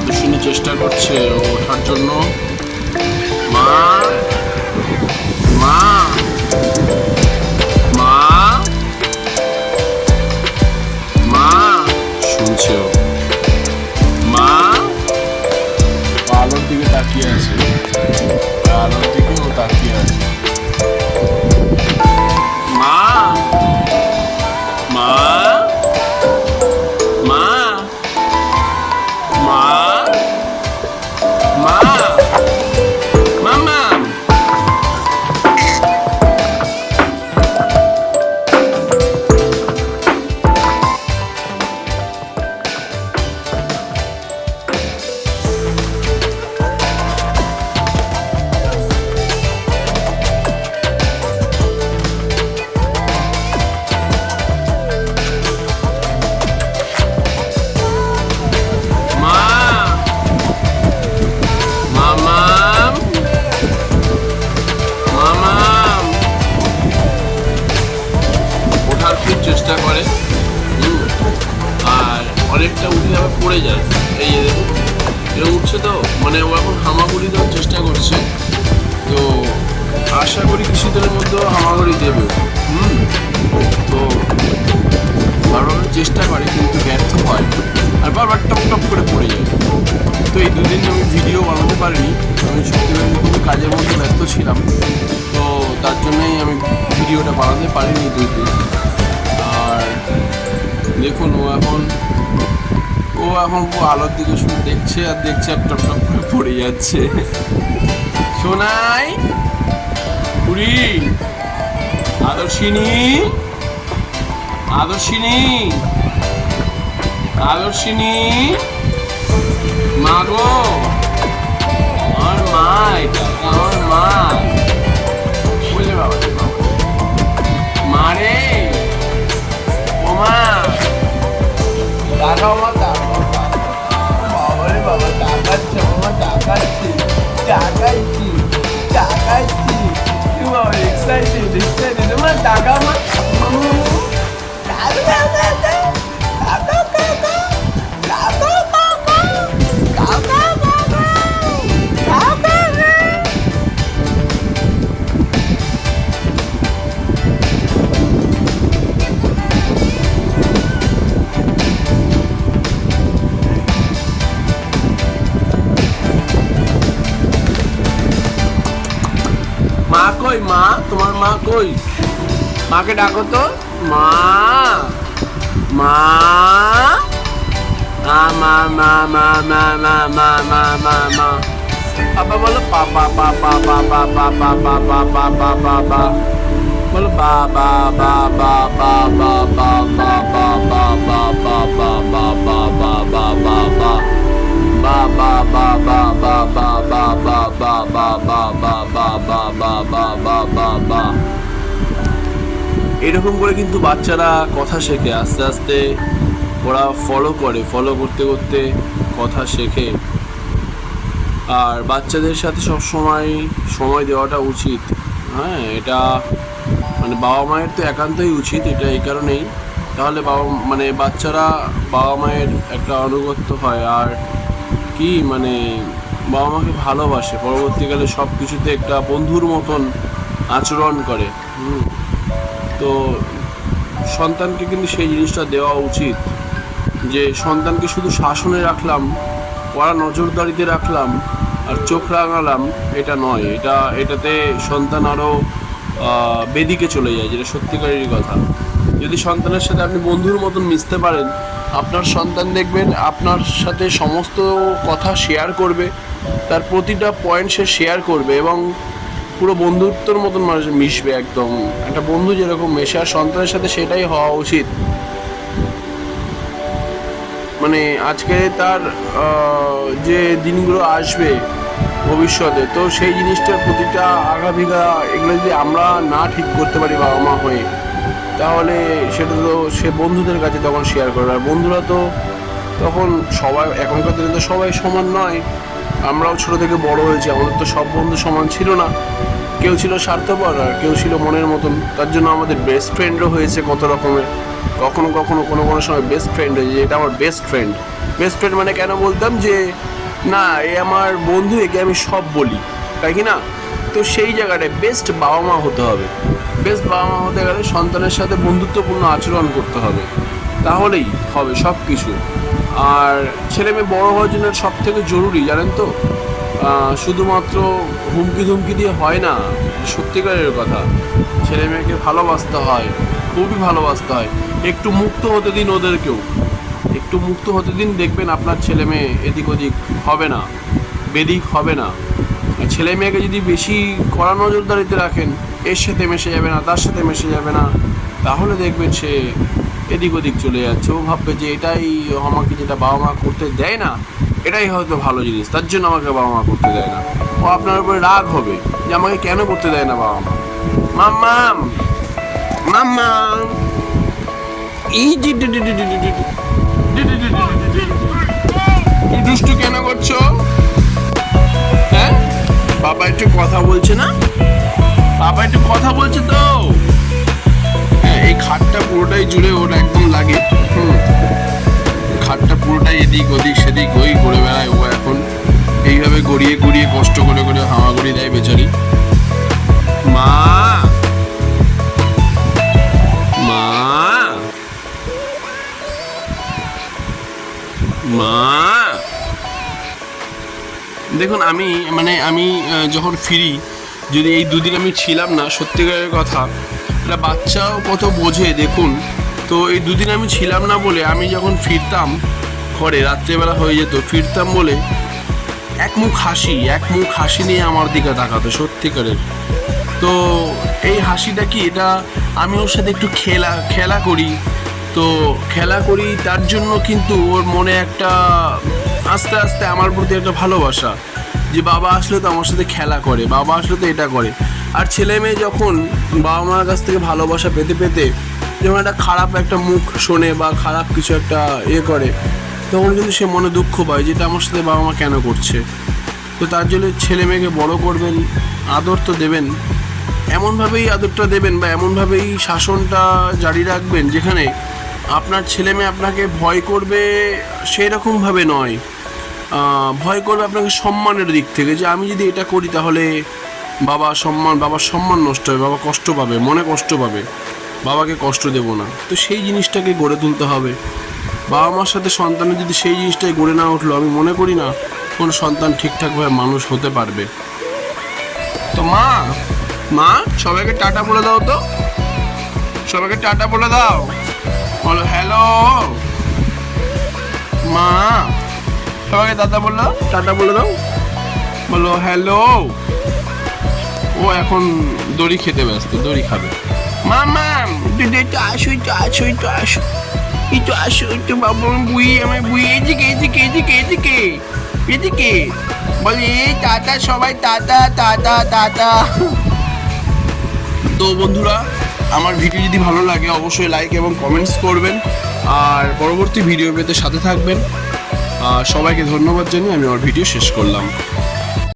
আদর্শিনী চেষ্টা করছে ওঠার জন্য। মা মা মা মা শুনছে ও। মা আলোর দিকে তাকিয়ে আছে, আলোর দিকে ও তাকিয়ে আছে। মা মা মা মা মা মামা চেষ্টা করে, আর অনেকটা উঠে আবার পড়ে যায়। এই যে দেখুন এরকম উঠছে তো, মানে ও এখন হামাগুড়ি দেওয়ার চেষ্টা করছে। তো আশা করি কিছুদিনের মধ্যেও হামাগুড়ি দেবে। তো বারবার চেষ্টা করে কিন্তু ব্যর্থ হয়, আর বারবার টপ টপ করে পড়ে যায়। তো এই দুদিন আমি ভিডিও বানাতে পারিনি, আমি সত্যি খুবই কাজের মধ্যে ব্যস্ত ছিলাম। তো তার জন্যই আমি ভিডিওটা বানাতে পারিনি 2 দিন। আর দেখুন ও এখন আলোর দিকে শুধু দেখছে আর দেখছে, আর টপ টপ করে পড়ে যাচ্ছে। সোনাই পুরি আদর্শিনী আদর্শিনী আদর্শিনী মা গো, আমার মা, এটা আমার মা। বুঝলে বাবা মা রে, ও মা তাকাও, মা তাকাও, বাবা রে বাবা তাকাচ্ছে, বাবা তাকাচ্ছি তাকাচ্ছি তাকাচ্ছি, বাবা এক্সাইটেড এক্সাইটেড, মা তাকাও, মা মা কই, মা তোমার মা কই? মাকে ডাকো তো, মা মা মা মা মা মা মা মা মা মা মা পাপা বলো, পাপা পাপা পাপা পাপা পাপা পাপা পাপা বলো, বাবা বাবা বাবা বাবা বাবা বাবা বাবা বাবা বাবা বাবা। এরকম করে কিন্তু বাচ্চারা কথা শেখে, আস্তে আস্তে ওরা ফলো করতে করতে কথা শেখে। আর বাচ্চাদের সাথে সব সময় দেওয়াটা উচিত। হ্যাঁ, এটা মানে বাবা মায়ের তো একান্তই উচিত, এটা এই কারণেই, তাহলে বাচ্চারা বাবা মায়ের একটা আনুগত্য হয়, আর কি মানে বাবা মাকে ভালোবাসে, পরবর্তীকালে সব কিছুতে একটা বন্ধুর মতন আচরণ করে। তো সন্তানকে কিন্তু সেই জিনিসটা দেওয়া উচিত, যে সন্তানকে শুধু শাসনে রাখলাম, কড়া নজরদারিতে রাখলাম আর চোখ রাঙালাম, এটা নয়। এটাতে সন্তান আরও বেদিকে চলে যায়, যেটা সত্যিকারেরই কথা। যদি সন্তানের সাথে আপনি বন্ধুর মতন মিশতে পারেন, আপনার সন্তান দেখবেন আপনার সাথে সমস্ত কথা শেয়ার করবে, তার প্রতিটা পয়েন্ট সে শেয়ার করবে এবং পুরো বন্ধুত্বর মতন মানুষ মিশবে। একদম একটা বন্ধু যেরকম মেশে, আর সন্তানের সাথে সেটাই হওয়া উচিত। মানে আজকে তার যে দিনগুলো আসবে ভবিষ্যতে, তো সেই জিনিসটার প্রতিটা আগামীকা এগুলো যদি আমরা না ঠিক করতে পারি বাবা মা হয়ে, তাহলে সেটা তো সে বন্ধুদের কাছে তখন শেয়ার করবে। আর বন্ধুরা তো তখন সবাই, এখনকার দিনে তো সবাই সমান নয়, আমরাও ছোট থেকে বড় হয়েছি, আমাদের তো সব বন্ধু সমান ছিল না, কেউ ছিল স্বার্থপর আর কেউ ছিল মনের মতন। তার জন্য আমাদের বেস্ট ফ্রেন্ডও হয়েছে কত রকমের, কখনো কখনো কোনো কোনো সময় বেস্ট ফ্রেন্ড হয়েছে, এটা আমার বেস্ট ফ্রেন্ড। বেস্ট ফ্রেন্ড মানে কেন বলতাম যে না এ আমার বন্ধু, একে আমি সব বলি, তাই কি না? তো সেই জায়গাটায় বেস্ট বাবা মা হতে হবে। বেস্ট বাবা মা হতে গেলে সন্তানের সাথে বন্ধুত্বপূর্ণ আচরণ করতে হবে, তাহলেই হবে সব কিছু। আর ছেলে মেয়ে বড়ো হওয়ার জন্য সব থেকে জরুরি জানেন তো, শুধুমাত্র হুমকি ধুমকি দিয়ে হয় না, সত্যিকারের কথা। ছেলে মেয়েকে ভালোবাসতে হয়, খুবই ভালোবাসতে হয়। একটু মুক্ত হতে দিন ওদেরকেও, একটু মুক্ত হতে দিন, দেখবেন আপনার ছেলে মেয়ে এদিক ওদিক হবে না, বেদিক হবে না। ছেলে মেয়েকে যদি বেশি কড়া নজরদারিতে রাখেন, এর সাথে মেশে যাবে না, তার সাথে মেশে যাবে না, তাহলে দেখবেন সে এদিক ওদিক চলে যাচ্ছে। ও ভাববে যে এটাই আমাকে যেটা বাবা মা করতে দেয় না, এটাই হয়তো ভালো জিনিস, তার জন্য আমাকে বাবা মা করতে দেয় না। ও আপনার উপরে রাগ হবে যে আমাকে কেন করতে দেয় না বাবা মা। মাম্মাম মাম্মাম এই যে দুষ্টু কেন করছো? হ্যাঁ, বাবা একটু কথা বলছে না, বাবা একটু কথা বলছে তো। হ্যাঁ, এই খাটটা পুরোটাই জুড়ে ওর একদম লাগে। খাটটা পুরোটাই এদিক ওদিক সেদিক ওই করে বেড়ায় ও এখন, এইভাবে গড়িয়ে গড়িয়ে কষ্ট করে করে হামাগুড়ি দেয় বেচারি। মা মা মা দেখুন, আমি যখন ফিরি, যদি এই দুদিন আমি ছিলাম না, সত্যিকারের কথা, একটা বাচ্চাও কত বোঝে দেখুন। তো এই দুদিন আমি ছিলাম না বলে আমি যখন ফিরতাম ঘরে, রাত্রেবেলা হয়ে যেত, ফিরতাম বলে এক মুখ হাসি নিয়ে আমার দিকে তাকাতো, সত্যিকারের। তো এই হাসিটা কি, এটা আমি ওর সাথে একটু খেলা করি, তো খেলা করি তার জন্য কিন্তু ওর মনে একটা আস্তে আস্তে আমার প্রতি একটা ভালোবাসা, যে বাবা আসলে তো আমার সাথে খেলা করে, বাবা আসলে তো এটা করে। আর ছেলে মেয়ে যখন বাবা মার কাছ থেকে ভালোবাসা পেতে পেতে যখন একটা খারাপ একটা মুখ শোনে বা খারাপ কিছু একটা করে, তখন কিন্তু সে মনে দুঃখ পায় যেটা আমার সাথে বাবা মা কেন করছে। তো তার জন্য ছেলে মেয়েকে বড় করবেন, আদর তো দেবেন, এমনভাবেই আদরটা দেবেন বা এমনভাবেই শাসনটা জারি রাখবেন যেখানে আপনার ছেলে মেয়ে আপনাকে ভয় করবে সেই রকমভাবে নয়, ভয় করবে আপনাকে সম্মানের দিক থেকে, যে আমি যদি এটা করি তাহলে বাবার সম্মান নষ্ট হবে, বাবা কষ্ট পাবে, মনে কষ্ট পাবে, বাবাকে কষ্ট দেব না। তো সেই জিনিসটাকে গড়ে তুলতে হবে। বাবা মার সাথে সন্তানের যদি সেই জিনিসটাই গড়ে না উঠলো, আমি মনে করি না কোনো সন্তান ঠিকঠাকভাবে মানুষ হতে পারবে। তো মা সবাইকে টাটা বলে দাও, তো সবাইকে টাটা বলে দাও, বলো হ্যালো। মা সবাইকে দাদা বললো টাটা বলে দাও, বলো হ্যালো। ও এখন দড়ি খেতে ব্যস্ত, দড়ি খাবে। মামা একটু আসো, একটু আসো একটু বাবু, আমার বুই এদিকে বলে টাটা সবাই, টাটা। তো বন্ধুরা, আমার ভিডিও যদি ভালো লাগে অবশ্যই লাইক এবং কমেন্টস করবেন, আর পরবর্তী ভিডিও পেতে সাথে থাকবেন। সবাইকে ধন্যবাদ জানিয়ে আমি আমার ভিডিও শেষ করলাম।